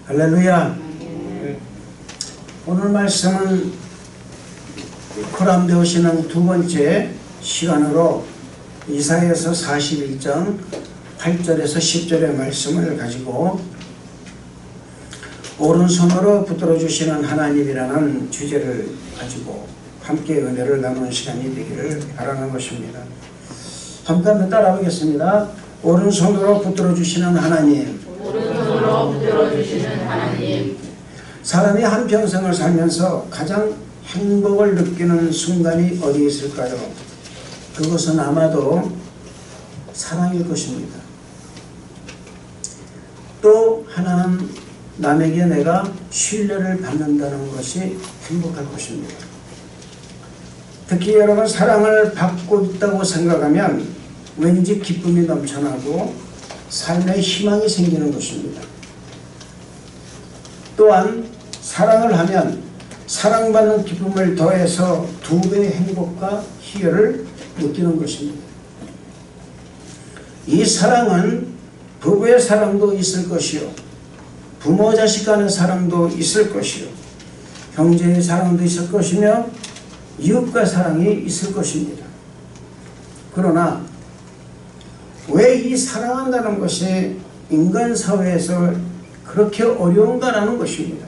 할렐루야. 오늘 말씀은 코람데오 신앙 두 번째 시간으로 이사야서 41장 8절에서 10절의 말씀을 가지고 오른손으로 붙들어 주시는 하나님이라는 주제를 가지고 함께 은혜를 나누는 시간이 되기를 바라는 것입니다. 함께 한번 따라 보겠습니다. 오른손으로 붙들어 주시는 하나님. 오른손으로 붙들어 주시는 하나님. 사람이 한평생을 살면서 가장 행복을 느끼는 순간이 어디 있을까요? 그것은 아마도 사랑일 것입니다. 또 하나는 남에게 내가 신뢰를 받는다는 것이 행복할 것입니다. 특히 여러분 사랑을 받고 있다고 생각하면 왠지 기쁨이 넘쳐나고 삶에 희망이 생기는 것입니다. 또한 사랑을 하면 사랑받는 기쁨을 더해서 2배의 행복과 희열을 느끼는 것입니다. 이 사랑은 부부의 사랑도 있을 것이요, 부모 자식 간의 사랑도 있을 것이요, 형제의 사랑도 있을 것이며 이웃과 사랑이 있을 것입니다. 그러나 왜 이 사랑한다는 것이 인간 사회에서 그렇게 어려운가라는 것입니다.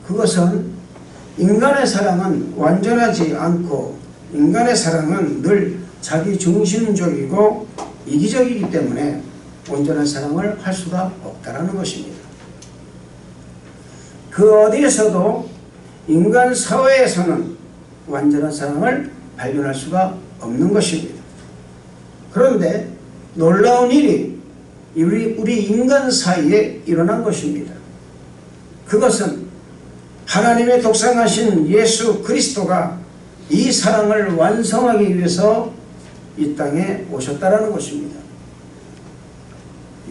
그것은 인간의 사랑은 완전하지 않고 인간의 사랑은 늘 자기중심적이고 이기적이기 때문에 온전한 사랑을 할 수가 없다는 것입니다. 그 어디에서도 인간 사회에서는 완전한 사랑을 발견할 수가 없는 것입니다. 그런데 놀라운 일이 우리 인간 사이에 일어난 것입니다. 그것은 하나님의 독생하신 예수 그리스도가 이 사랑을 완성하기 위해서 이 땅에 오셨다는 것입니다.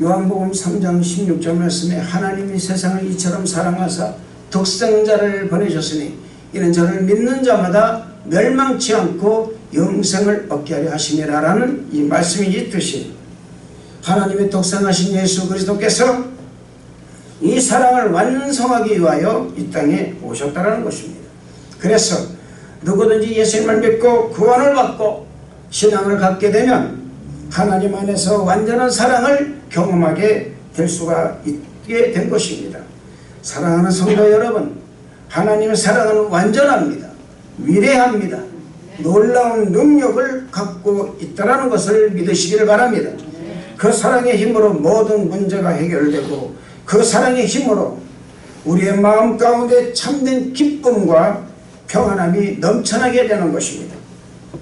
요한복음 3장 16절 말씀에 하나님이 세상을 이처럼 사랑하사 독생자를 보내셨으니 이는 저를 믿는 자마다 멸망치 않고 영생을 얻게 하려 하심이라 라는 이 말씀이 있듯이 하나님의 독생하신 예수 그리스도께서 이 사랑을 완성하기 위하여 이 땅에 오셨다는 것입니다. 그래서 누구든지 예수님을 믿고 구원을 받고 신앙을 갖게 되면 하나님 안에서 완전한 사랑을 경험하게 될 수가 있게 된 것입니다. 사랑하는 성도 여러분, 하나님의 사랑은 완전합니다. 위대합니다. 놀라운 능력을 갖고 있다는 것을 믿으시기를 바랍니다. 그 사랑의 힘으로 모든 문제가 해결되고 그 사랑의 힘으로 우리의 마음 가운데 참된 기쁨과 평안함이 넘쳐나게 되는 것입니다.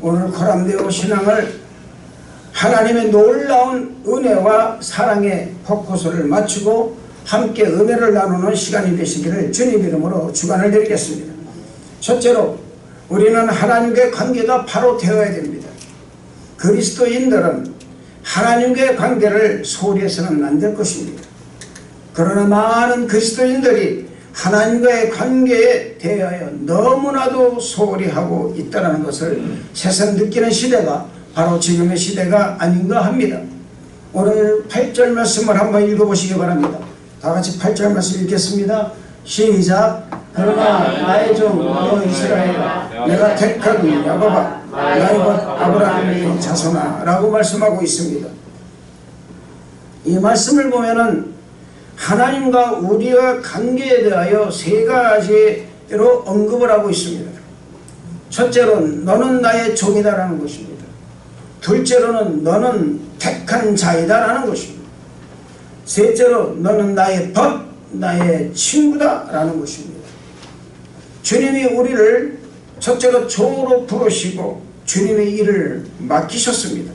오늘 코람데오 신앙을 하나님의 놀라운 은혜와 사랑의 포커스를 맞추고 함께 은혜를 나누는 시간이 되시기를 주님 이름으로 축원을 드리겠습니다. 첫째로 우리는 하나님과의 관계가 바로 되어야 됩니다. 그리스도인들은 하나님과의 관계를 소홀히 해서는 안 될 것입니다. 그러나 많은 그리스도인들이 하나님과의 관계에 대하여 너무나도 소홀히 하고 있다는 것을 새삼 느끼는 시대가 바로 지금의 시대가 아닌가 합니다. 오늘 8절 말씀을 한번 읽어보시기 바랍니다. 다같이 8절 말씀 읽겠습니다. 시작. 그러나 나의 종 너 이스라엘아 내가 택한 야곱아 나의 것 아브라함의 자손아 라고 말씀하고 있습니다. 이 말씀을 보면은 하나님과 우리와 관계에 대하여 3가지로 언급을 하고 있습니다. 첫째로는 너는 나의 종이다라는 것입니다. 둘째로는 너는 택한 자이다라는 것입니다. 셋째로 너는 나의 법, 나의 친구다라는 것입니다. 주님이 우리를 첫째로 종으로 부르시고 주님의 일을 맡기셨습니다.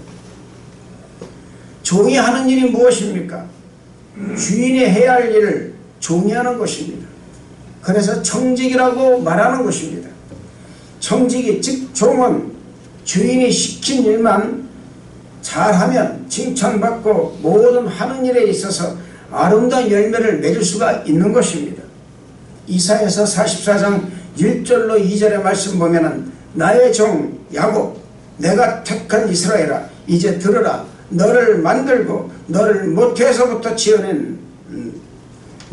종이 하는 일이 무엇입니까? 주인이 해야 할 일을 종이 하는 것입니다. 그래서 청직이라고 말하는 것입니다. 청직이 즉 종은 주인이 시킨 일만 잘하면 칭찬받고 모든 하는 일에 있어서 아름다운 열매를 맺을 수가 있는 것입니다. 이사야서 44장 1절로 2절의 말씀 보면은 나의 종 야곱 내가 택한 이스라엘아 이제 들으라 너를 만들고 너를 모태에서부터 지어낸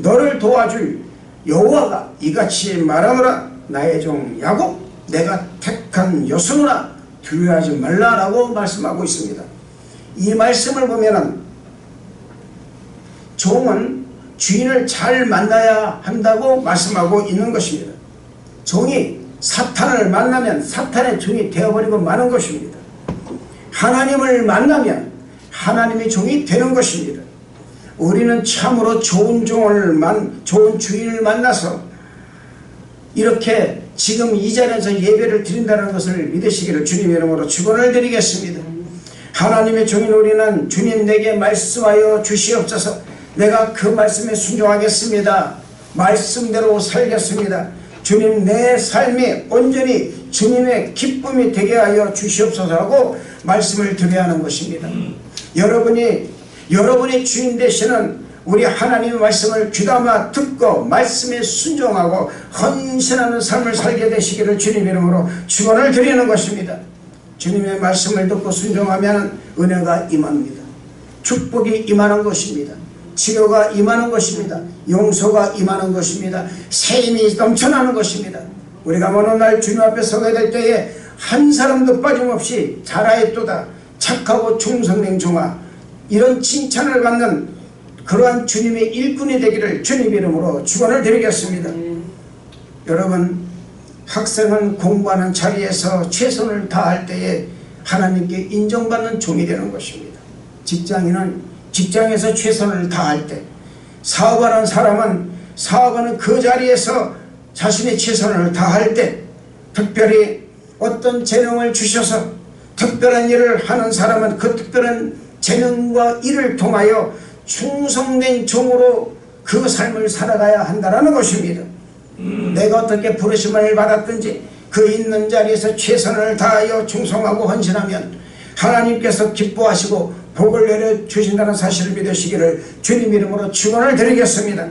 너를 도와줄 여호와가 이같이 말하노라. 나의 종 야곱 내가 택한 여수노라. 두려워하지 말라라고 말씀하고 있습니다. 이 말씀을 보면은 종은 주인을 잘 만나야 한다고 말씀하고 있는 것입니다. 종이 사탄을 만나면 사탄의 종이 되어버리고 마는 것입니다. 하나님을 만나면 하나님의 종이 되는 것입니다. 우리는 참으로 좋은 좋은 주인을 만나서 이렇게 지금 이 자리에서 예배를 드린다는 것을 믿으시기를 주님의 이름으로 축원을 드리겠습니다. 하나님의 종인 우리는 주님 내게 말씀하여 주시옵소서. 내가 그 말씀에 순종하겠습니다. 말씀대로 살겠습니다. 주님 내 삶이 온전히 주님의 기쁨이 되게 하여 주시옵소서라고 말씀을 드려야 하는 것입니다. 여러분이 주인 되시는 우리 하나님의 말씀을 귀담아 듣고 말씀에 순종하고 헌신하는 삶을 살게 되시기를 주님 이름으로 축원을 드리는 것입니다. 주님의 말씀을 듣고 순종하면 은혜가 임합니다. 축복이 임하는 것입니다. 치료가 임하는 것입니다. 용서가 임하는 것입니다. 새 힘이 넘쳐나는 것입니다. 우리가 어느 날 주님 앞에 서게 될 때에 한 사람도 빠짐없이 잘하였도다 착하고 충성된 종아 이런 칭찬을 받는 그러한 주님의 일꾼이 되기를 주님 이름으로 축원을 드리겠습니다. 여러분, 학생은 공부하는 자리에서 최선을 다할 때에 하나님께 인정받는 종이 되는 것입니다. 직장인은 직장에서 최선을 다할 때, 사업하는 사람은 사업하는 그 자리에서 자신의 최선을 다할 때, 특별히 어떤 재능을 주셔서 특별한 일을 하는 사람은 그 특별한 재능과 일을 통하여 충성된 종으로 그 삶을 살아가야 한다는 것입니다. 내가 어떻게 부르심을 받았든지 그 있는 자리에서 최선을 다하여 충성하고 헌신하면 하나님께서 기뻐하시고 복을 내려주신다는 사실을 믿으시기를 주님 이름으로 축원을 드리겠습니다.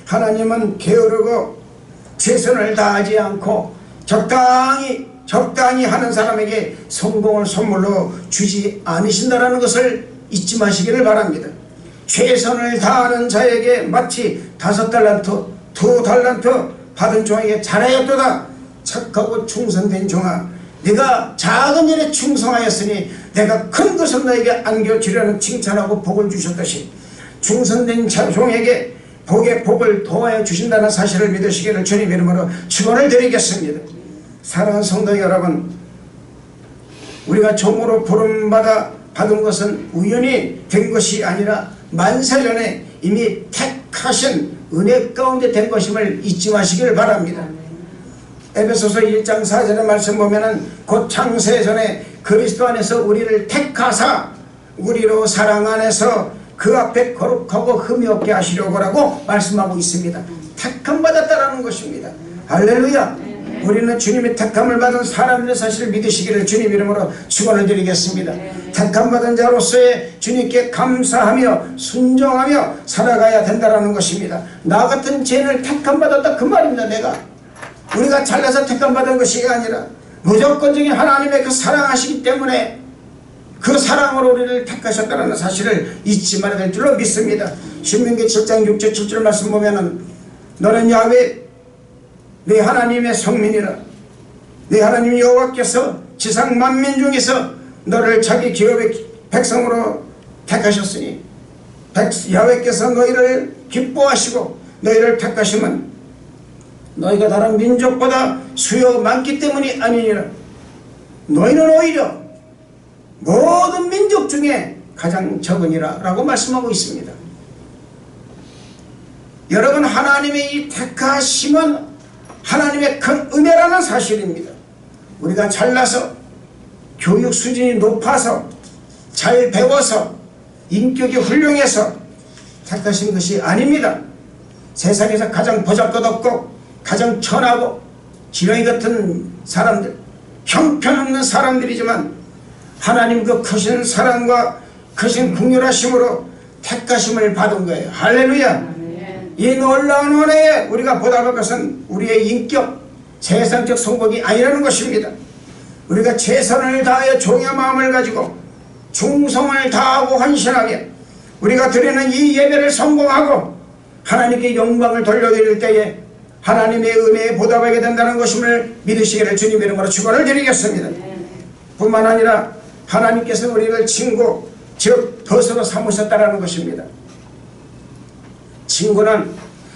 하나님은 게으르고 최선을 다하지 않고 적당히 하는 사람에게 성공을 선물로 주지 않으신다는 것을 잊지 마시기를 바랍니다. 최선을 다하는 자에게 마치 5달란트, 2달란트 받은 종에게 잘하였도다. 착하고 충성된 종아, 네가 작은 일에 충성하였으니 내가 큰 것을 너에게 안겨주려는 칭찬하고 복을 주셨듯이 충성된 종에게 복을 도와여 주신다는 사실을 믿으시기를 주님 이름으로 축원을 드리겠습니다. 사랑하는 성도 여러분, 우리가 종으로 부름받아 받은 것은 우연히 된 것이 아니라 만세전에 이미 택하신 은혜 가운데 된 것임을 잊지 마시기를 바랍니다. 에베소서 1장 4절의 말씀 보면은 곧 창세전에 그리스도 안에서 우리를 택하사 우리로 사랑 안에서 그 앞에 거룩하고 흠이 없게 하시려고라고 말씀하고 있습니다. 택함 받았다라는 것입니다. 할렐루야. 우리는 주님의 택함을 받은 사람들의 사실을 믿으시기를 주님 이름으로 축원을 드리겠습니다. 택함 받은 자로서의 주님께 감사하며 순종하며 살아가야 된다는 것입니다. 나 같은 죄인을 택함 받았다 그 말입니다. 우리가 잘나서 택함 받은 것이 아니라 무조건적인 하나님의 그 사랑하시기 때문에 그 사랑으로 우리를 택하셨다는 사실을 잊지 말아야 될 줄로 믿습니다. 신명기 7장 6절 7절 말씀 보면은 너는 야훼 네 하나님의 성민이라. 네 하나님 여호와께서 지상 만민 중에서 너를 자기 기업의 백성으로 택하셨으니 야훼께서 너희를 기뻐하시고 너희를 택하심은 너희가 다른 민족보다 수요 많기 때문이 아니니라. 너희는 오히려 모든 민족 중에 가장 적으니라 라고 말씀하고 있습니다. 여러분, 하나님의 이 택하심은 하나님의 큰 은혜라는 사실입니다. 우리가 잘나서 교육 수준이 높아서 잘 배워서 인격이 훌륭해서 택하신 것이 아닙니다. 세상에서 가장 보잘것없고 가장 천하고 지렁이 같은 사람들, 형편없는 사람들이지만 하나님 그 크신 사랑과 크신 긍휼하심으로 택하심을 받은 거예요. 할렐루야. 이 놀라운 은혜에 우리가 보답할 것은 우리의 인격, 세상적 성공이 아니라는 것입니다. 우리가 최선을 다하여 종의 마음을 가지고 충성을 다하고 헌신하게 우리가 드리는 이 예배를 성공하고 하나님께 영광을 돌려드릴 때에 하나님의 은혜에 보답하게 된다는 것임을 믿으시기를 주님의 이름으로 축원을 드리겠습니다. 뿐만 아니라 하나님께서 우리를 친구, 즉 벗으로 삼으셨다라는 것입니다. 친구는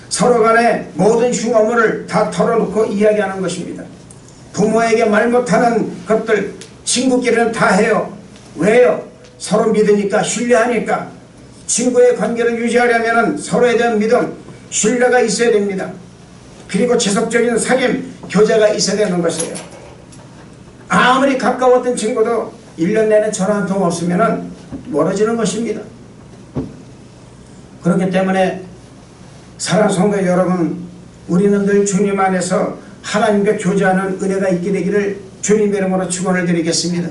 서로 간의 모든 흉어물을 다 털어놓고 이야기하는 것입니다. 부모에게 말 못하는 것들 친구끼리는 다 해요. 왜요? 서로 믿으니까, 신뢰하니까. 친구의 관계를 유지하려면 서로에 대한 믿음, 신뢰가 있어야 됩니다. 그리고 지속적인 사귐, 교제가 있어야 되는 것이에요. 아무리 가까웠던 친구도 1년 내내 전화 한 통 없으면 멀어지는 것입니다. 그렇기 때문에 사랑하는 성도 여러분, 우리는 늘 주님 안에서 하나님과 교제하는 은혜가 있게 되기를 주님의 이름으로 축원을 드리겠습니다.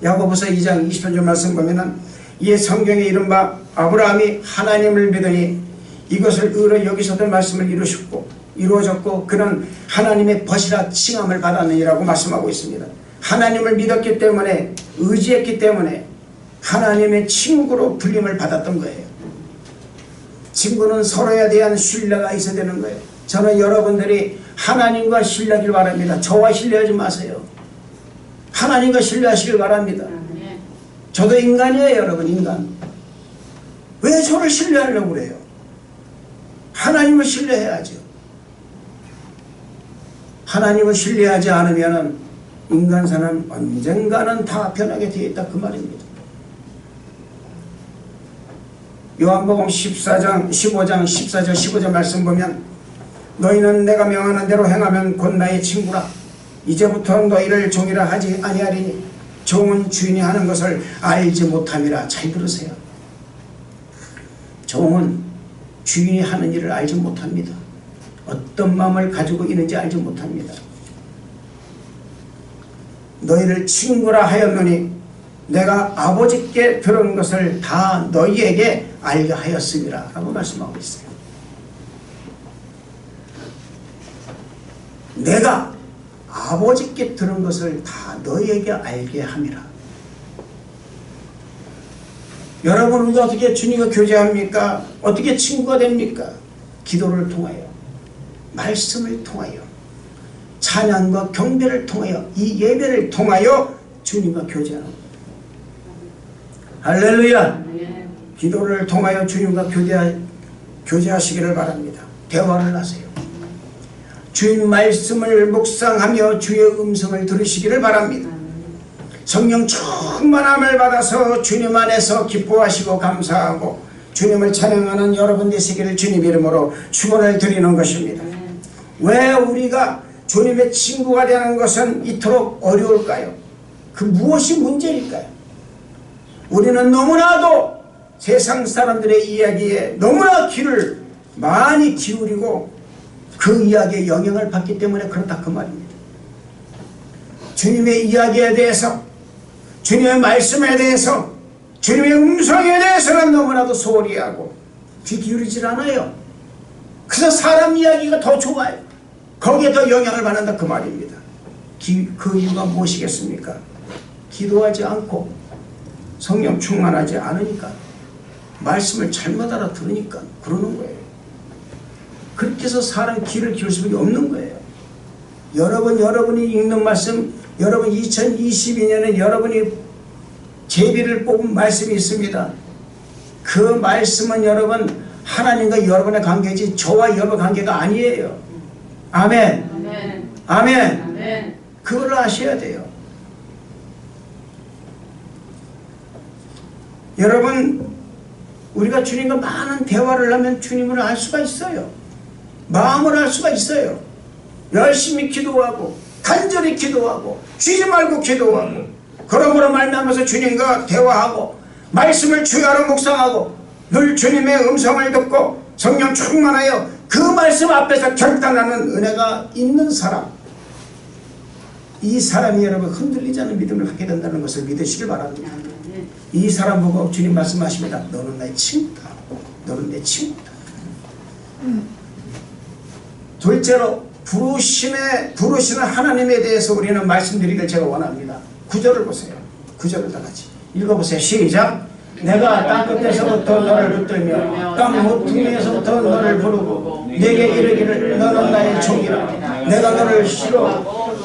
야고보서 2장 20절 말씀 보면은 이 성경에 이른바 아브라함이 하나님을 믿으니 이것을 의로 여기서도 말씀을 이루어졌고 그는 하나님의 벗이라 칭함을 받았느니라고 말씀하고 있습니다. 하나님을 믿었기 때문에, 의지했기 때문에 하나님의 친구로 불림을 받았던 거예요. 친구는 서로에 대한 신뢰가 있어야 되는 거예요. 저는 여러분들이 하나님과 신뢰하길 바랍니다. 저와 신뢰하지 마세요. 하나님과 신뢰하시길 바랍니다. 저도 인간이에요, 여러분. 인간. 왜 저를 신뢰하려고 그래요? 하나님을 신뢰해야죠. 하나님을 신뢰하지 않으면 인간사는 언젠가는 다 변하게 되어 있다, 그 말입니다. 요한복음 15장 14절 15절 말씀 보면 너희는 내가 명하는 대로 행하면 곧 나의 친구라. 이제부터 너희를 종이라 하지 아니하리니 종은 주인이 하는 것을 알지 못함이라. 잘 들으세요. 종은 주인이 하는 일을 알지 못합니다. 어떤 마음을 가지고 있는지 알지 못합니다. 너희를 친구라 하였노니 내가 아버지께 들은 것을 다 너희에게 알게 하였음이라 라고 말씀하고 있어요. 내가 아버지께 들은 것을 다 너희에게 알게 함이라. 여러분, 우리가 어떻게 주님과 교제합니까? 어떻게 친구가 됩니까? 기도를 통하여, 말씀을 통하여, 찬양과 경배를 통하여, 이 예배를 통하여 주님과 교제하는 겁니다. 할렐루야. 기도를 통하여 주님과 교제하시기를 바랍니다. 대화를 하세요. 주님 말씀을 묵상하며 주의 음성을 들으시기를 바랍니다. 성령 충만함을 받아서 주님 안에서 기뻐하시고 감사하고 주님을 찬양하는 여러분 되시기를 주님 이름으로 축원을 드리는 것입니다. 왜 우리가 주님의 친구가 되는 것은 이토록 어려울까요? 그 무엇이 문제일까요? 우리는 너무나도 세상 사람들의 이야기에 너무나 귀를 많이 기울이고 그 이야기에 영향을 받기 때문에 그렇다, 그 말입니다. 주님의 이야기에 대해서, 주님의 말씀에 대해서, 주님의 음성에 대해서는 너무나도 소홀히 하고 귀 기울이질 않아요. 그래서 사람 이야기가 더 좋아요. 거기에 더 영향을 받는다, 그 말입니다. 그 이유가 무엇이겠습니까? 기도하지 않고 성령 충만하지 않으니까, 말씀을 잘못 알아들으니까 그러는 거예요. 그렇게 해서 사람 귀를 기울 수밖에 없는 거예요. 여러분이 읽는 말씀, 여러분 2022년에 여러분이 제비를 뽑은 말씀이 있습니다. 그 말씀은 여러분 하나님과 여러분의 관계지 저와 여러분의 관계가 아니에요. 아멘. 아멘. 아멘. 아멘. 그걸 아셔야 돼요. 여러분, 우리가 주님과 많은 대화를 하면 주님을 알 수가 있어요. 마음을 알 수가 있어요. 열심히 기도하고 간절히 기도하고 쉬지 말고 기도하고 그러므로 말미암아서 주님과 대화하고 말씀을 주야로 묵상하고 늘 주님의 음성을 듣고 성령 충만하여 그 말씀 앞에서 결단하는 은혜가 있는 사람, 이 사람이 여러분 흔들리지 않는 믿음을 갖게 된다는 것을 믿으시길 바랍니다. 이 사람 보고 주님 말씀하십니다. 너는 나의 친구다. 너는 내 친구다. 둘째로 부르시는 하나님에 대해서 우리는 말씀드리길 제가 원합니다. 구절을 보세요. 구절을 다 같이 읽어보세요. 시작. 내가 땅끝에서부터 너를 붙들며 땅 모퉁이에서부터 너를 부르고 내게 이르기를 너는 나의 종이라. 내가 너를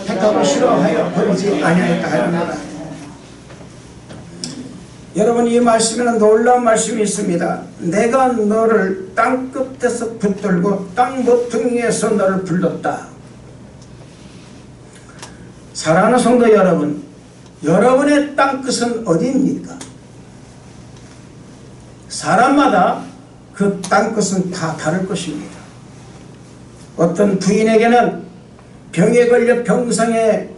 택하고 싫어하여 버리지 아니하였다 하였노라. 여러분, 이 말씀에는 놀라운 말씀이 있습니다. 내가 너를 땅끝에서 붙들고 땅 모퉁이에서 너를 불렀다. 사랑하는 성도 여러분, 여러분의 땅끝은 어디입니까? 사람마다 그 땅끝은 다 다를 것입니다. 어떤 부인에게는 병에 걸려 병상에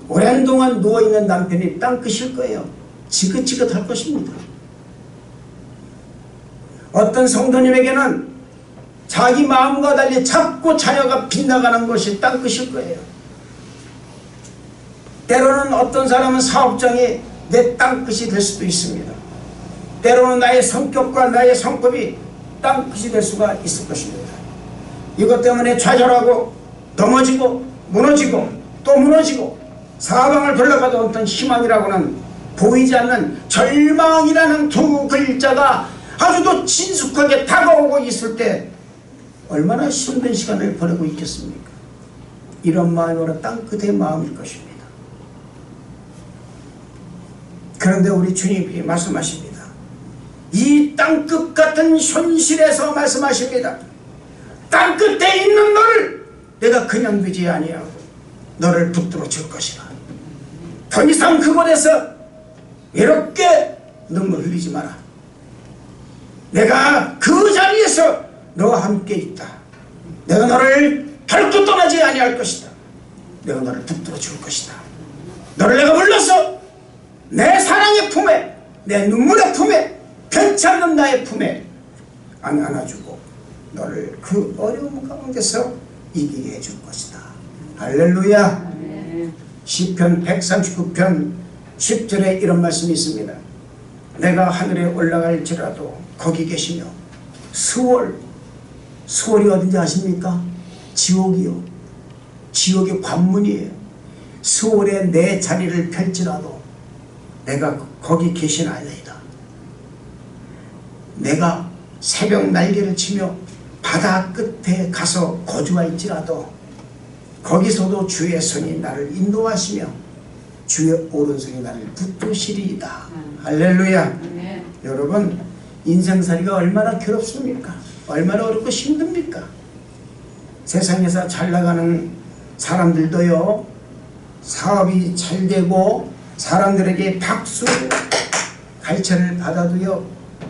오랜 동안 누워있는 남편이 땅끝일 거예요. 지긋지긋할 것입니다. 어떤 성도님에게는 자기 마음과 달리 자꾸 자녀가 빗나가는 것이 땅끝일 거예요. 때로는 어떤 사람은 사업장이 내 땅끝이 될 수도 있습니다. 때로는 나의 성격과 나의 성품이 땅끝이 될 수가 있을 것입니다. 이것 때문에 좌절하고 넘어지고 무너지고 또 무너지고 사방을 돌아가도 어떤 희망이라고는 보이지 않는 절망이라는 두 글자가 아주도 친숙하게 다가오고 있을 때 얼마나 힘든 시간을 보내고 있겠습니까? 이런 마음으로 땅끝의 마음일 것입니다. 그런데 우리 주님이 말씀하십니다. 이 땅끝 같은 현실에서 말씀하십니다. 땅끝에 있는 너를 내가 그냥 두지 아니하고 너를 붙들어 줄 것이라. 더 이상 그곳에서 외롭게 눈물 흘리지 마라. 내가 그 자리에서 너와 함께 있다. 내가 너를 결코 떠나지 아니할 것이다. 내가 너를 붙들어 줄 것이다. 너를 내가 불러서 내 사랑의 품에, 내 눈물의 품에, 편치 않는 나의 품에 안아주고 너를 그 어려움 가운데서 이기게 해줄 것이다. 할렐루야. 시편 139편 10절에 이런 말씀이 있습니다. 내가 하늘에 올라갈지라도 거기 계시며 수월이 어딘지 아십니까? 지옥이요. 지옥의 관문이에요. 수월에 내 자리를 펼지라도 내가 거기 계시나이다. 내가 새벽 날개를 치며 바다 끝에 가서 거주할지라도 거기서도 주의 손이 나를 인도하시며 주의 오른손이 나를 붙드시리이다. 할렐루야. 여러분, 인생살이가 얼마나 괴롭습니까? 얼마나 어렵고 힘듭니까? 세상에서 잘 나가는 사람들도요, 사업이 잘 되고 사람들에게 박수 갈채를 받아도요,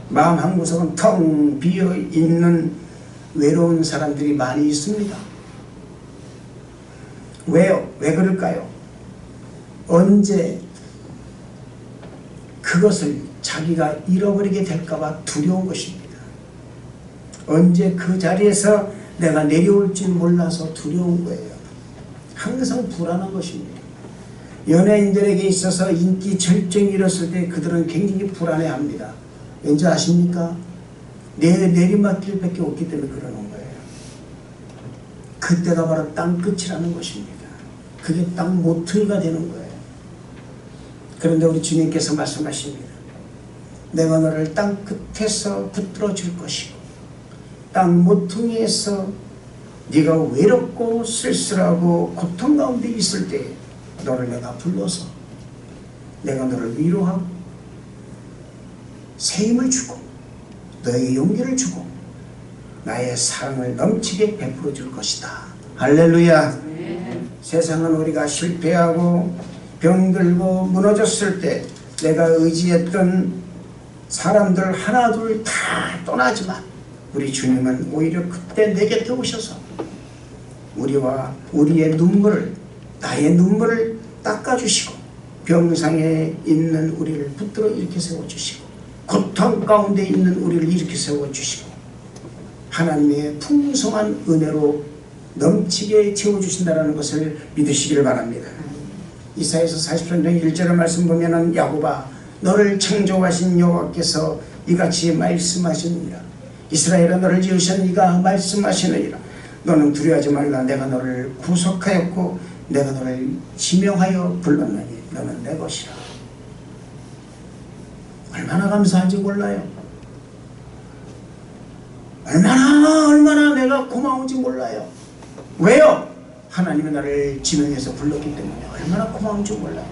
마음 한구석은 텅 비어있는 외로운 사람들이 많이 있습니다. 왜요? 왜 그럴까요? 언제 그것을 자기가 잃어버리게 될까봐 두려운 것입니다. 언제 그 자리에서 내가 내려올지 몰라서 두려운 거예요. 항상 불안한 것입니다. 연예인들에게 있어서 인기 절정이 일었을 때 그들은 굉장히 불안해합니다. 왠지 아십니까? 내리막길밖에 없기 때문에 그러는 거예요. 그때가 바로 땅끝이라는 것입니다. 그게 땅 모퉁이가 되는 거예요. 그런데 우리 주님께서 말씀하십니다. 내가 너를 땅끝에서 붙들어 줄 것이고 땅 모퉁이에서 네가 외롭고 쓸쓸하고 고통 가운데 있을 때 너를 내가 불러서 내가 너를 위로하고 새 힘을 주고 너에게 용기를 주고 나의 사랑을 넘치게 베풀어 줄 것이다. 할렐루야. 세상은 우리가 실패하고 병들고 무너졌을 때 내가 의지했던 사람들 하나 둘 다 떠나지만 우리 주님은 오히려 그때 내 곁에 오셔서 우리와 우리의 눈물을, 나의 눈물을 닦아주시고 병상에 있는 우리를 붙들어 일으켜 세워주시고 고통 가운데 있는 우리를 일으켜 세워주시고 하나님의 풍성한 은혜로 넘치게 채워주신다는 것을 믿으시기를 바랍니다. 이사야서 43장 1절의 말씀 보면은 야곱아 너를 창조하신 여호와께서 이같이 말씀하시느니라. 이스라엘아 너를 지으신 이가 말씀하시느니라. 너는 두려워하지 말라. 내가 너를 구속하였고 내가 너를 지명하여 불렀나니 너는 내 것이라. 얼마나 감사한지 몰라요. 얼마나 내가 고마운지 몰라요. 왜요? 하나님이 나를 지명해서 불렀기 때문에 얼마나 고마운지 몰라요.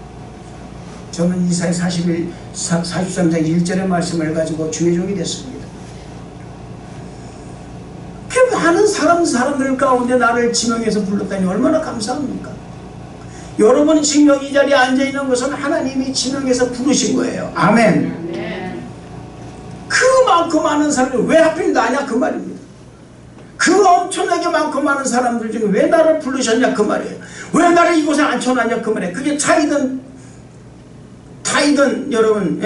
저는 이사야 43장 1절의 말씀을 가지고 주의 종이 됐습니다. 그 많은 사람들 가운데 나를 지명해서 불렀다니 얼마나 감사합니까? 여러분이 지금 여기 이 자리에 앉아있는 것은 하나님이 지명해서 부르신 거예요. 아멘. 그만큼 많은 사람이 왜 하필 나냐 그 말입니다. 그 엄청나게 많고 많은 사람들 중에 왜 나를 부르셨냐 그 말이에요. 왜 나를 이곳에 앉혀놨냐 그 말이에요. 그게 자이든 타이든 여러분,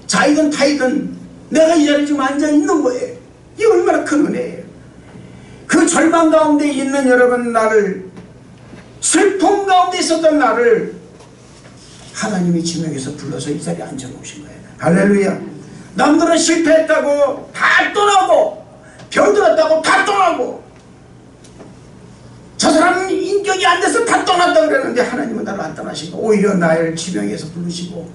자이든 타이든 내가 이 자리에 지금 앉아있는 거예요. 이게 얼마나 큰 은혜예요. 그 절망 가운데 있는 여러분, 나를, 슬픔 가운데 있었던 나를 하나님이 지명해서 불러서 이 자리에 앉혀놓으신 거예요. 할렐루야. 남들은 실패했다고 다 떠나고, 병들었다고 다 떠나고, 저 사람은 인격이 안 돼서 다 떠났다고 그랬는데 하나님은 나를 안 떠나시고 오히려 나를 지명해서 부르시고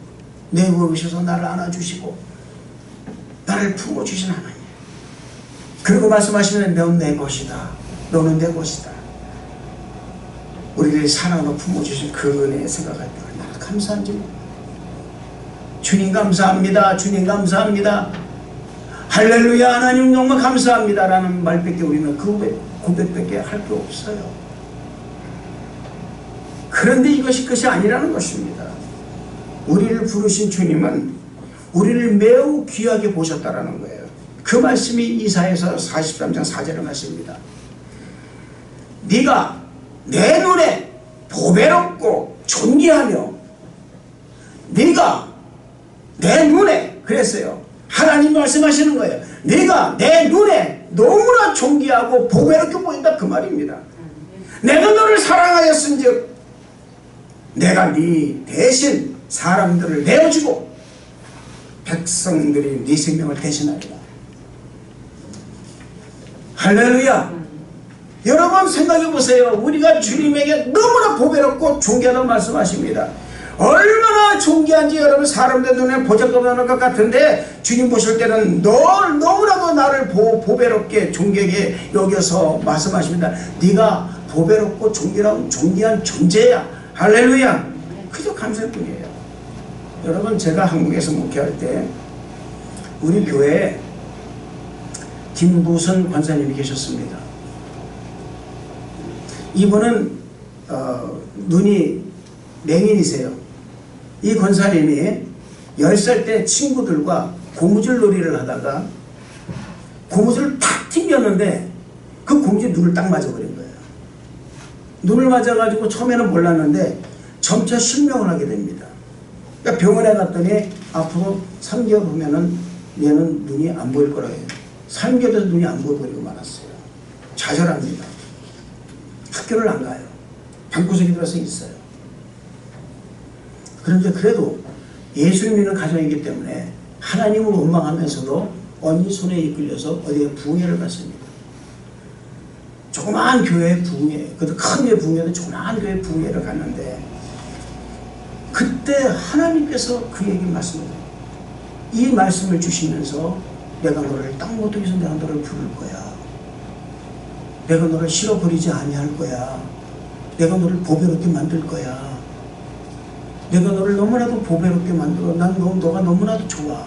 내어오셔서 나를 안아주시고 나를 품어주신 하나님. 그리고 말씀하시면 너는 내 것이다. 너는 내 것이다. 우리를 사랑으로 품어주신 그 은혜에 생각할 때 얼마나 감사한지. 주님 감사합니다. 주님 감사합니다. 할렐루야. 하나님 정말 감사합니다 라는 말밖에 우리는 그 고백밖에 할 게 없어요. 그런데 이것이 끝이 아니라는 것입니다. 우리를 부르신 주님은 우리를 매우 귀하게 보셨다라는 거예요. 그 말씀이 이사야서 43장 4절의 말씀입니다. 네가 내 눈에 보배롭고 존귀하며, 네가 내 눈에, 그랬어요. 하나님 말씀하시는 거예요. 네가 내 눈에 너무나 존귀하고 보배롭게 보인다 그 말입니다. 내가 너를 사랑하였은즉 내가 네 대신 사람들을 내어주고 백성들이 네 생명을 대신하리라. 할렐루야. 여러분 생각해 보세요. 우리가 주님에게 너무나 보배롭고 존귀하다고 말씀하십니다. 얼마나 존귀한지 여러분 사람들 눈에 보잘것없는 것 같은데 주님 보실 때는 널 너무나도 나를 보배롭게 존귀하게 여겨서 말씀하십니다. 네가 보배롭고 존귀한 존재야. 할렐루야. 그저 감사할 뿐이에요. 여러분 제가 한국에서 목회할 때 우리 교회에 김부선 권사님이 계셨습니다. 이분은 눈이 맹인이세요. 이 권사님이 10살 때 친구들과 고무줄 놀이를 하다가 고무줄을 탁 튕겼는데 그 고무줄이 눈을 딱 맞아버린 거예요. 눈을 맞아가지고 처음에는 몰랐는데 점차 실명을 하게 됩니다. 그러니까 병원에 갔더니 앞으로 3개월 후면은 얘는 눈이 안 보일 거라고 해요. 3개월에서 눈이 안 보여버리고 말았어요. 좌절합니다. 학교를 안 가요. 방구석에 들어서 있어요. 그런데 그래도 예수를 믿는 가정이기 때문에 하나님을 원망하면서도 언니 손에 이끌려서 어디에 부흥회를 갔습니다. 조그마한 교회 부흥회, 그것도 큰 교회 부흥회도 조그마한 교회 부흥회를 갔는데 그때 하나님께서 그에게 말씀을 해요. 이 말씀을 주시면서 내가 너를 땅모퉁이에서 내가 너를 부를 거야. 내가 너를 실어버리지 아니할 거야. 내가 너를 보배롭게 만들 거야. 내가 너를 너무나도 보배롭게 만들어. 난 너가 너무나도 좋아.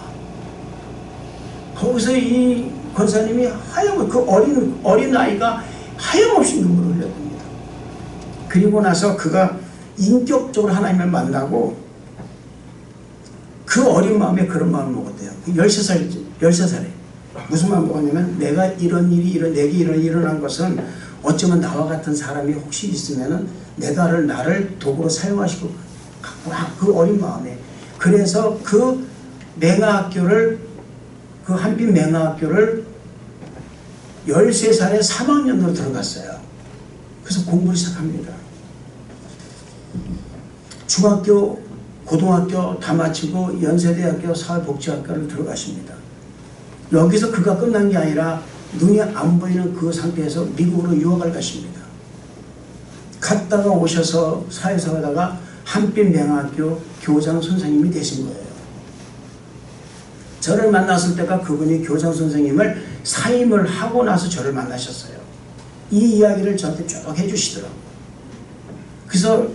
거기서 이 권사님이 하염없이 그 어린 아이가 하염없이 눈물을 흘렸습니다. 그리고 나서 그가 인격적으로 하나님을 만나고 그 어린 마음에 그런 마음을 먹었대요. 13살에 무슨 마음 먹었냐면 내가 이런 일이 내게 이런 일이 일어난 것은 어쩌면 나와 같은 사람이 혹시 있으면은 나를 도구로 사용하시고 갖구나. 그 어린 마음에. 그래서 그 맹아학교를, 그 한빛 맹아학교를 13살에 3학년으로 들어갔어요. 그래서 공부를 시작합니다. 중학교, 고등학교 다 마치고 연세대학교 사회복지학과를 들어가십니다. 여기서 그가 끝난 게 아니라 눈이 안 보이는 그 상태에서 미국으로 유학을 가십니다. 갔다가 오셔서 사회생활하다가 한빛 맹아학교 교장 선생님이 되신 거예요. 저를 만났을 때가 그분이 교장 선생님을 사임을 하고 나서 저를 만나셨어요. 이 이야기를 저한테 쭉 해주시더라고요. 그래서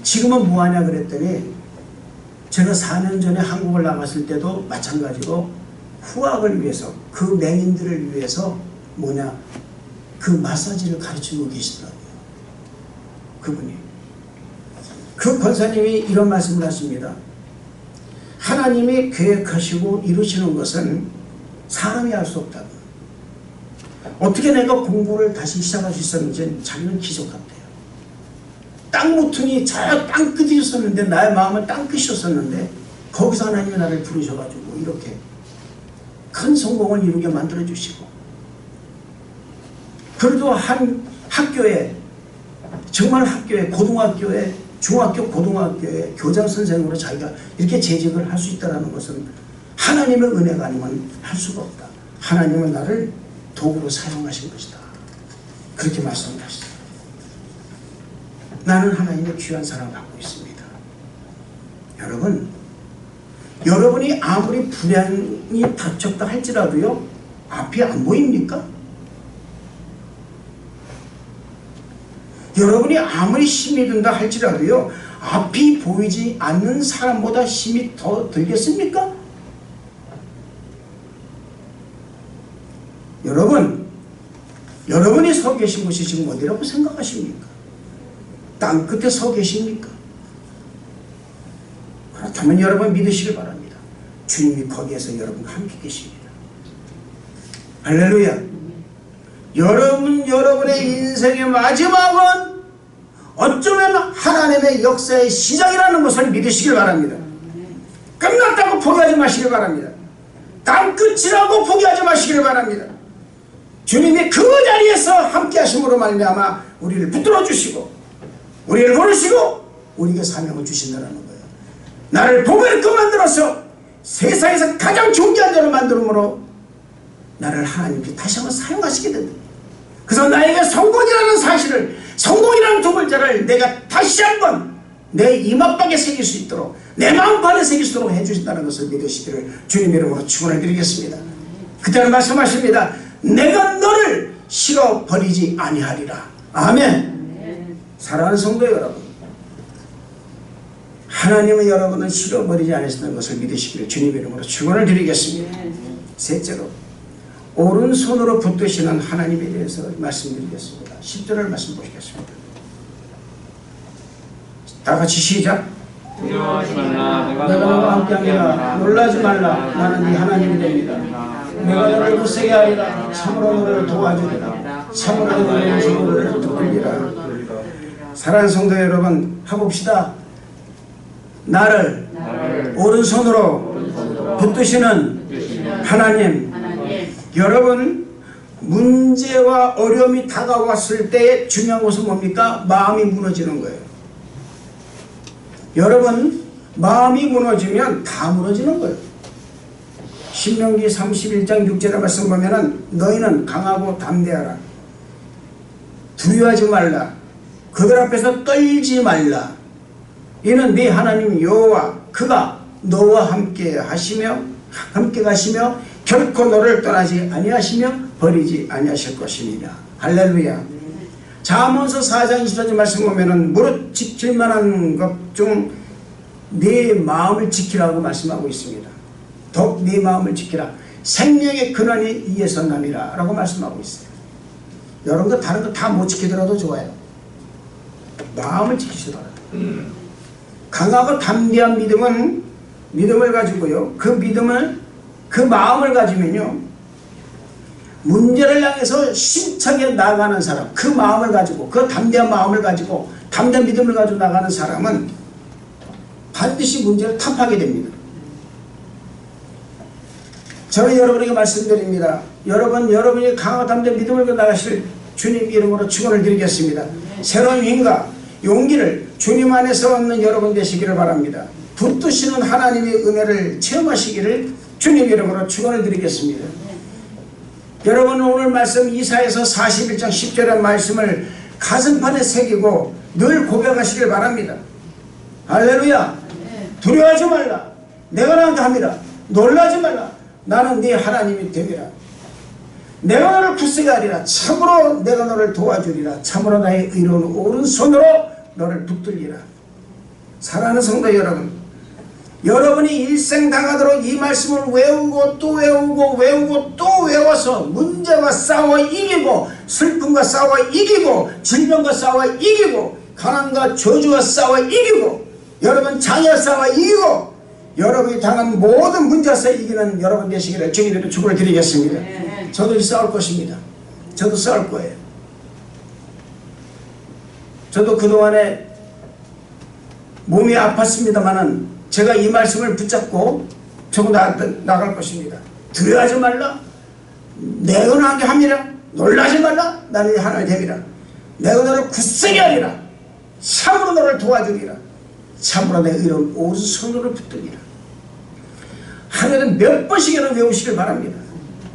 지금은 뭐하냐 그랬더니 제가 4년 전에 한국을 나갔을 때도 마찬가지로 후학을 위해서 그 맹인들을 위해서 그 마사지를 가르치고 계시더라고요. 그분이. 그 권사님이 이런 말씀을 하십니다. 하나님이 계획하시고 이루시는 것은 사람이 할 수 없다고. 어떻게 내가 공부를 다시 시작할 수 있었는지 자기는 기적 같아요. 땅무퉁이 저 땅끝이었었는데 나의 마음은 땅끝이었었는데 거기서 하나님이 나를 부르셔가지고 이렇게 큰 성공을 이루게 만들어주시고 그래도 한 학교에 정말 학교에 고등학교에 중학교 고등학교에 교장 선생으로 자기가 이렇게 재직을 할 수 있다는 것은 하나님의 은혜가 아니면 할 수가 없다. 하나님은 나를 도구로 사용하신 것이다. 그렇게 말씀을 하시죠. 나는 하나님의 귀한 사랑을 받고 있습니다. 여러분, 여러분이 아무리 불행이 닥쳤다 할지라도요 앞이 안 보입니까? 여러분이 아무리 힘이 든다 할지라도요 앞이 보이지 않는 사람보다 힘이 더 들겠습니까? 여러분이 서 계신 곳이 지금 어디라고 생각하십니까? 땅 끝에 서 계십니까? 그렇다면 여러분 믿으시길 바랍니다. 주님이 거기에서 여러분과 함께 계십니다. 할렐루야. 여러분의 인생의 마지막은 어쩌면 하나님의 역사의 시작이라는 것을 믿으시길 바랍니다. 끝났다고 포기하지 마시길 바랍니다. 땅끝이라고 포기하지 마시길 바랍니다. 주님이 그 자리에서 함께 하심으로 말미암아 우리를 붙들어 주시고 우리를 부르시고 우리에게 사명을 주신다는 거예요. 나를 보배롭게 만들어서 세상에서 가장 존귀한 자로 만들므로 나를 하나님께 다시 한번 사용하시게 된다. 그래서 나에게 성공이라는 사실을, 성공이라는 두 글자를 내가 다시 한번 내 이마박에 새길 수 있도록, 내 마음판에 새길 수 있도록 해주신다는 것을 믿으시기를 주님 이름으로 축원을 드리겠습니다. 그때는 말씀하십니다. 내가 너를 실어버리지 아니하리라. 아멘. 사랑하는 성도 여러분, 하나님은 여러분을 실어버리지 않으신다는 것을 믿으시기를 주님 이름으로 축원을 드리겠습니다. 셋째로, 오른손으로 붙드시는 하나님에 대해서 말씀드리겠습니다. 10절을 말씀 보시겠습니다. 다같이 시작. 두려워하지 말라. 내가 너와 함께하리라. 놀라지 말라. 나는 네 하나님이 됩니다. 내가 너를 굳세게 하리라. 참으로 너를 도와주리라. 참으로 너의 소원을 듣으리라. 사랑하는 성도 여러분, 해봅시다. 나를 오른손으로 붙드시는 하나님. 여러분, 문제와 어려움이 다가왔을 때의 중요한 것은 뭡니까? 마음이 무너지는 거예요. 여러분, 마음이 무너지면 다 무너지는 거예요. 신명기 31장 6절의 말씀 보면은 너희는 강하고 담대하라. 두려워하지 말라. 그들 앞에서 떨지 말라. 이는 네 하나님 여호와 그가 너와 함께 하시며 함께 가시며 결코 너를 떠나지 아니하시며 버리지 아니하실 것입니다. 할렐루야. 잠언서 4장 24절 말씀 보면은 무릇 지킬 만한 것 중 네 마음을 지키라고 말씀하고 있습니다. 더욱 네 마음을 지키라. 생명의 근원이 이에서 남이라 라고 말씀하고 있어요. 여러분들 다른 거 다 못 지키더라도 좋아요. 마음을 지키시더라. 강하고 담대한 믿음을 가지고요. 그 마음을 가지면요. 문제를 향해서 힘차게 나아가는 사람, 그 마음을 가지고, 그 담대한 마음을 가지고, 담대한 믿음을 가지고 나가는 사람은 반드시 문제를 타파하게 됩니다. 저는 여러분에게 말씀드립니다. 여러분이 강하고 담대한 믿음을 가지고 나가실 주님 이름으로 축원을 드리겠습니다. 새로운 힘과 용기를 주님 안에서 얻는 여러분 되시기를 바랍니다. 붙드시는 하나님의 은혜를 체험하시기를 주님 이름으로 축원을 드리겠습니다. 여러분은 오늘 말씀 이사야서 41장 10절의 말씀을 가슴판에 새기고 늘 고백하시길 바랍니다. 할렐루야. 두려워하지 말라. 내가 나한테 합니다. 놀라지 말라. 나는 네 하나님이 되리라. 내가 너를 굳세게 하리라. 참으로 내가 너를 도와주리라. 참으로 나의 의로운 오른손으로 너를 붙들리라. 사랑하는 성도 여러분, 여러분이 일생 당하도록 이 말씀을 외우고 또 외우고 외우고 또 외워서 문제와 싸워 이기고, 슬픔과 싸워 이기고, 질병과 싸워 이기고, 가난과 저주와 싸워 이기고, 여러분 장애와 싸워 이기고, 여러분이 당한 모든 문제와 싸워 이기는 여러분 되시기를 주님으로 축원을 드리겠습니다. 저도 싸울 것입니다. 저도 싸울 거예요. 저도 그동안에 몸이 아팠습니다마는 제가 이 말씀을 붙잡고 저거 나갈 것입니다. 두려워하지 말라. 내가 나게 함이라. 놀라지 말라. 나는 하나님이 됨이라. 내가 너를 굳세게 하리라. 참으로 너를 도와주리라. 참으로 내 의로운 오른손으로 붙들리라. 하늘은 몇 번씩이나 외우시길 바랍니다.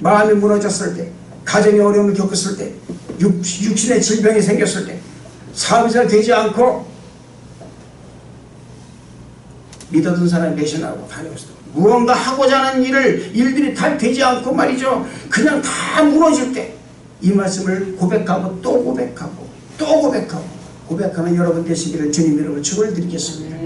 마음이 무너졌을 때, 가정의 어려움을 겪었을 때, 육신의 질병이 생겼을 때, 사업이 잘 되지 않고 믿었던 사람이 배신하고 다니었을 때, 무언가 하고자 하는 일들이 다 되지 않고 말이죠, 그냥 다 무너질 때 이 말씀을 고백하고 또 고백하고 또 고백하고 고백하는 여러분 되시기를 주님 이름으로 축원을 드리겠습니다.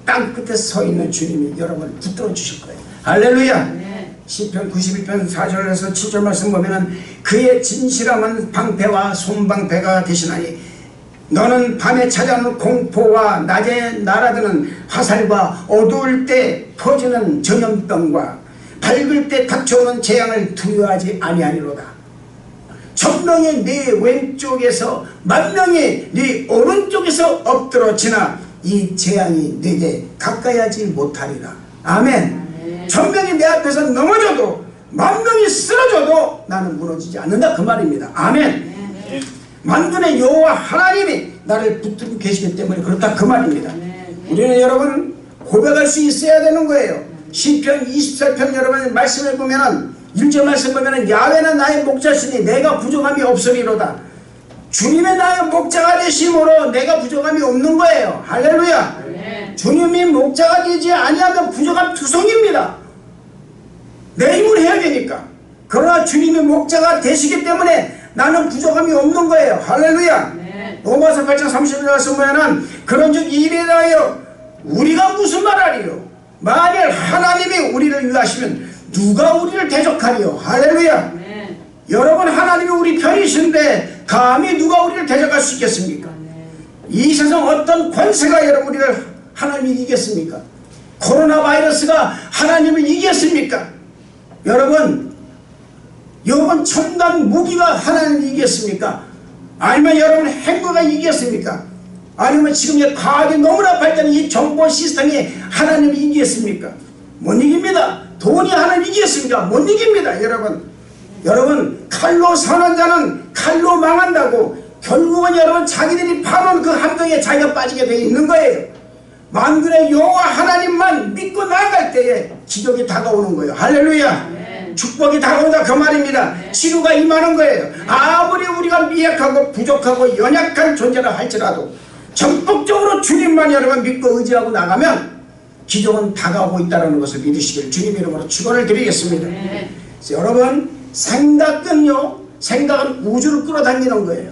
땅 끝에 서 있는 주님이 여러분을 붙들어 주실 거예요. 할렐루야. 시편 91편 4절에서 7절 말씀 보면은 그의 진실함은 방패와 손방패가 되시나니 너는 밤에 찾아오는 공포와 낮에 날아드는 화살과 어두울 때 퍼지는 전염병과 밝을 때 닥쳐오는 재앙을 두려워하지 아니하니로다. 천명이 네 왼쪽에서 만명이 네 오른쪽에서 엎드러지나 이 재앙이 네게 가까이 하지 못하리라. 아멘. 천명이 내 앞에서 넘어져도 만명이 쓰러져도 나는 무너지지 않는다 그 말입니다. 아멘. 만군의 여호와 하나님이 나를 붙들고 계시기 때문에 그렇다 그 말입니다. 우리는 여러분 고백할 수 있어야 되는 거예요. 시편 24편 여러분 말씀을 보면은 1절 말씀 보면은 야훼는 나의 목자시니 내가 부족함이 없으리로다. 주님의 나의 목자가 되심으로 내가 부족함이 없는 거예요. 할렐루야. 주님이 목자가 되지 아니하면 부족함 투성입니다. 내 힘을 해야 되니까. 그러나 주님이 목자가 되시기 때문에 나는 부족함이 없는 거예요. 할렐루야. 로마서 8장 30절 말씀 보면은 그런즉 이에 대하여 우리가 무슨 말하리요? 만일 하나님이 우리를 위하시면 누가 우리를 대적하리요? 할렐루야. 여러분 하나님이 우리 편이신데 감히 누가 우리를 대적할 수 있겠습니까? 이 세상 어떤 권세가 여러분 우리를 하나님이 이기겠습니까? 코로나 바이러스가 하나님을 이기겠습니까? 여러분 첨단 무기가 하나님을 이기겠습니까? 아니면 여러분 핵무기가 이기겠습니까? 아니면 지금 과학이 너무나 발달한 이 정보 시스템이 하나님을 이기겠습니까? 못 이깁니다. 돈이 하나님을 이기겠습니까? 못 이깁니다. 여러분 칼로 사는 자는 칼로 망한다고 결국은 여러분 자기들이 파놓은 그 함정에 자기가 빠지게 되어 있는 거예요. 만군의 여호와 하나님만 믿고 나아갈 때에 기적이 다가오는 거예요. 할렐루야. 축복이 다가온다 그 말입니다. 치료가 임하는 거예요. 아무리 우리가 미약하고 부족하고 연약한 존재라 할지라도 전폭적으로 주님만 여러분 믿고 의지하고 나가면 기적은 다가오고 있다는 것을 믿으시길 주님 이름으로 축원을 드리겠습니다. 여러분 생각은요, 생각은 우주를 끌어당기는 거예요.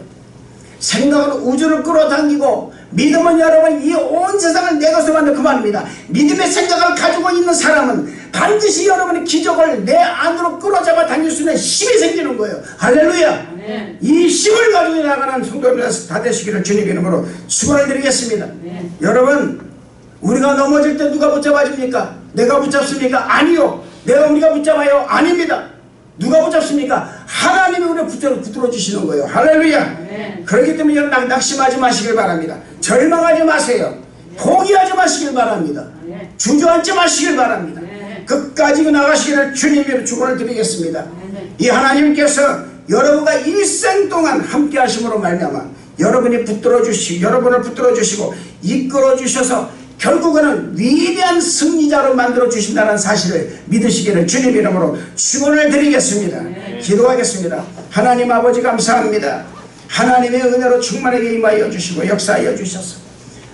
생각은 우주를 끌어당기고 믿음은 여러분 이 온 세상을 내 것으로 만든 그 말입니다. 믿음의 생각을 가지고 있는 사람은 반드시 여러분의 기적을 내 안으로 끌어잡아 당길 수 있는 힘이 생기는 거예요. 할렐루야. 이 힘을 가지고 나가는 성도들 다 되시기를 주님 이름으로 축원을 드리겠습니다. 여러분 우리가 넘어질 때 누가 붙잡아줍니까? 내가 붙잡습니까? 아니요. 우리가 붙잡아요? 아닙니다. 누가 붙잡습니까? 하나님이 우리를 붙들어 주시는 거예요. 할렐루야. 그렇기 때문에 여러분 낙심하지 마시길 바랍니다. 절망하지 마세요. 포기하지 마시길 바랍니다. 주저앉지 마시길 바랍니다. 끝까지 나가시기를 주님으로 축원을 드리겠습니다. 이 하나님께서 여러분과 일생 동안 함께 하심으로 말미암아 여러분을 붙들어 주시고 이끌어 주셔서 결국에는 위대한 승리자로 만들어 주신다는 사실을 믿으시기를 주님 이름으로 축원을 드리겠습니다. 기도하겠습니다. 하나님 아버지 감사합니다. 하나님의 은혜로 충만하게 임하여 주시고 역사하여 주셔서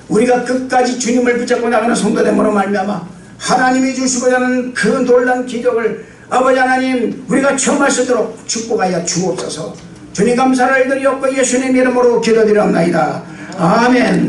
우리가 끝까지 주님을 붙잡고 나가는 성도됨으로 말미암아 하나님이 주시고자 하는 그 놀라운 기적을 아버지 하나님, 우리가 처음 하시도록 축복하여 주옵소서. 주님 감사를 드리옵고 예수님 이름으로 기도드리옵나이다. 아멘.